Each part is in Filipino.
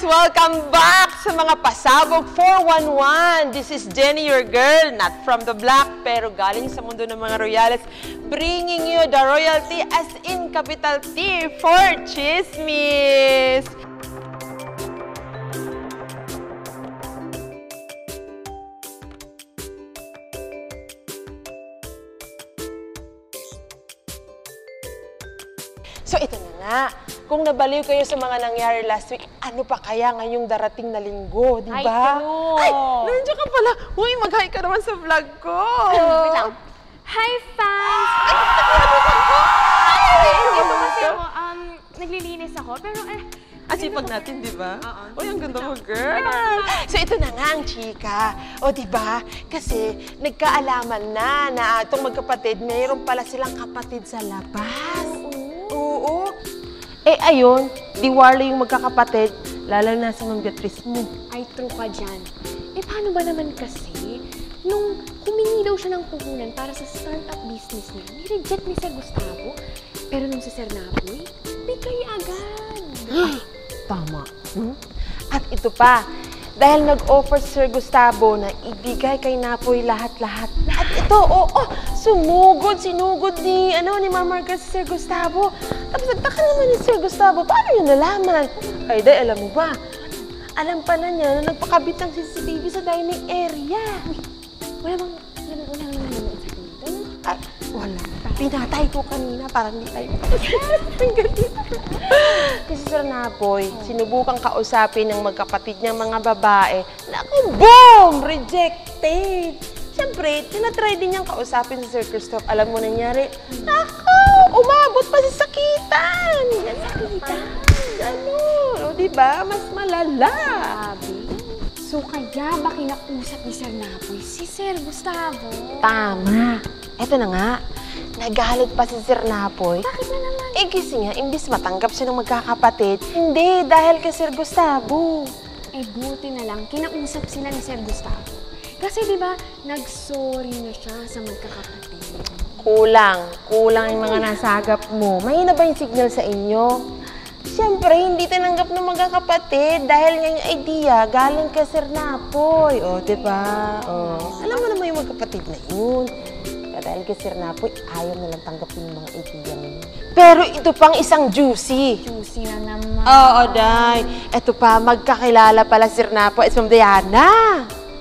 Welcome back sa mga pasabog 411. This is Jenny, your girl, not from the block, pero galing sa mundo ng mga royales, bringing you the royalty as in capital T for Chismis. So ito na nga, kung nabaliw kayo sa mga nangyari last week, ano pa kaya ngayong darating na linggo, di ba? Ay, nandiyan ka pala. Uy, mag-hi ka naman sa vlog ko. Wait lang. Hi, fans! Ito kasi ako, naglilinis ako, pero Asipag natin, di ba? Uy, ang ganda mo, girl. Pero, So ito na nga ang chika. O, di ba? Kasi nagkaalaman na itong magkapatid, mayroon pala silang kapatid sa labas. Oo. Eh, ayun, di warla yung magkakapatid, lalo na sa Ma'am Beatrice mo. ay, true ka dyan. Eh, paano ba naman kasi, nung humingi daw siya ng puhunan para sa startup business niya, ni-reject ni Sir Gustavo, pero nung si Sir Napoy, bigay agad. Ay, tama. At ito pa, dahil nag-offer si Sir Gustavo na ibigay kay Napoy lahat-lahat. Lahat ito, sinugod ni Ma'am Margaret si Sir Gustavo. Tapos nagtaka naman ni Sir Gustavo, paano niya nalaman? Ay, dahil alam mo ba, alam pala niya na nagpakabit ng CCTV sa dining area. Wala bang nanonood sa akin dito, no? Ay, wala. Pinatay ko kanina para hindi tayo Kasi Sir Napoy, sinubukang kausapin ng magkapatid niyang mga babae. Naku, boom! Rejected! Siyempre, tinatry din niyang kausapin si Sir Christoph. Alam mo nangyari? Naku! Umabot pa sa sakitan! Sakitan! O, diba? Mas malala! Sabi. So, kaya ba kinausap ni Sir Napoy si Sir Gustavo? Tama! Eto na nga. Nagalit pa si Sir Napoy. Bakit na naman? Eh kasi nga, imbis matanggap siya ng magkakapatid, hindi, dahil kay Sir Gustavo. Eh, buti na lang, kinausap sila ni Sir Gustavo. Kasi di ba, nag-sorry na siya sa magkakapatid. Kulang yung mga nasagap mo. Mahina ba yung signal sa inyo? Siyempre, hindi tinanggap ng magkakapatid dahil nga yung idea galing kay Sir Napoy. O, diba? O, alam mo naman yung magkapatid na yun. Dahil kay Sir Napoy, ayaw nalang tanggapin yung mga idea mo. Pero ito pang isang juicy. Juicy na naman. Oo, Day. Ito pa, magkakilala pala Sir Napoy at Ma'am Diana.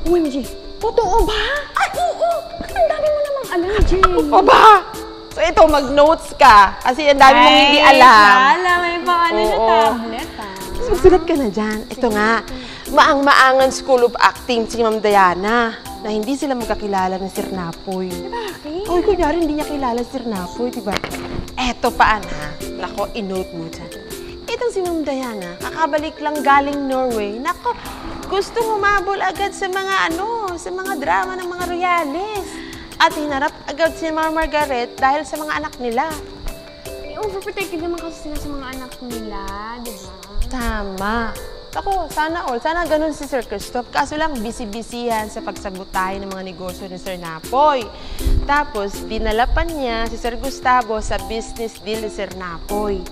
OMG, totoo ba? Ay, oo. Ang dami mo namang alam, Jay. O ba? So ito, mag-notes ka. Kasi ang dami mong hindi alam. May paano na tablet, Tapos magsulat ka na dyan. Ito nga, maang-maangan School of Acting si Ma'am Diana na hindi sila magkakilala ng Sir Napoy. Bakit? Uy, kunyari hindi niya kilala si Sir Napoy, diba? Eto pa, Nako, inote mo dyan. Itong si Ma'am Diana, kakabalik lang galing Norway. Nako, gustong humabol agad sa mga sa mga drama ng mga royales. At hinarap agad si Ma'am Margaret dahil sa mga anak nila. Overprotective naman kasi sila sa mga anak nila, di ba? Tama. Ako, sana ganun si Sir Christoph. Kaso lang, busy-busy yan sa pagsabutain ng mga negosyo ni Sir Napoy. Tapos, dinalapan niya si Sir Gustavo sa business deal ni Sir Napoy.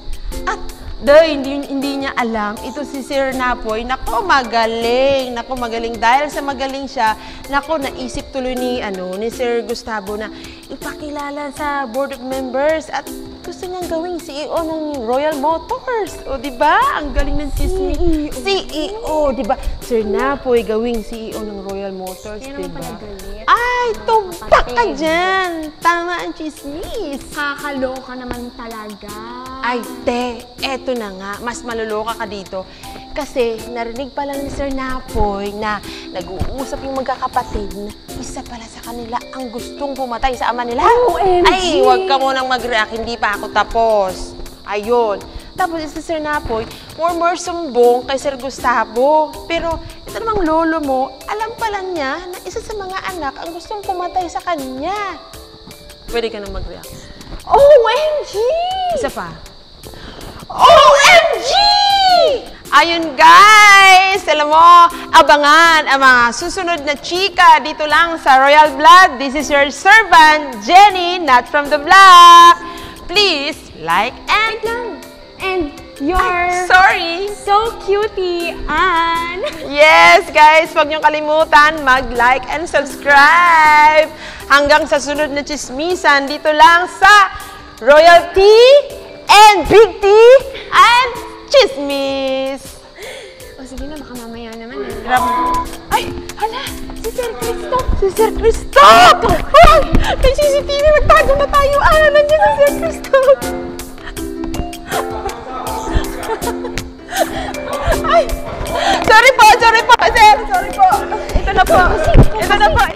At, hindi niya alam, ito si Sir Napoy, nako magaling dahil sa magaling siya, nako naisip tuloy ni Sir Gustavo na ipakilala sa board of members at gusto niyang gawing CEO ng Royal Motors. O, di ba? Ang galing ng chismis. CEO, di ba? Sir Napoy gawing CEO ng Royal Motors, di ba? Ay, tumpak ka dyan! Tama ang chismis. Kakaloka naman talaga. Ay, eto na nga, mas maluloka ka dito. Kasi narinig pala ni Sir Napoy na nag-uusap yung magkakapatid na isa pala sa kanila ang gustong pumatay sa ama nila. OMG! Ay, huwag ka munang mag-react, hindi pa ako tapos. Ayun. Tapos si Sir Napoy, more sumbong kay Sir Gustavo. Pero ito namang lolo mo, alam pala niya na isa sa mga anak ang gustong pumatay sa kanya. Pwede ka nang mag-react. OMG! Isa pa. OMG! Ayun guys, alam mo, abangan ang mga susunod na chika dito lang sa Royal Blood. This is your servant, Jenny, not from the block. Please like and You're Sorry! so cutie, Anne! Yes, guys! Huwag niyong kalimutan mag-like and subscribe! Hanggang sa sunod na chismisan, dito lang sa Royalty and Big T and Chismis! O sige na, baka mamaya naman eh. Ay! Hala! Si Sir Christoph! Si Sir Christoph! Ay! May CCTV! Magtago na tayo! Ah! Nandiyan si Sir Christoph! Ay! Sorry po, sir! Sorry po! Ito na po! Ito na po!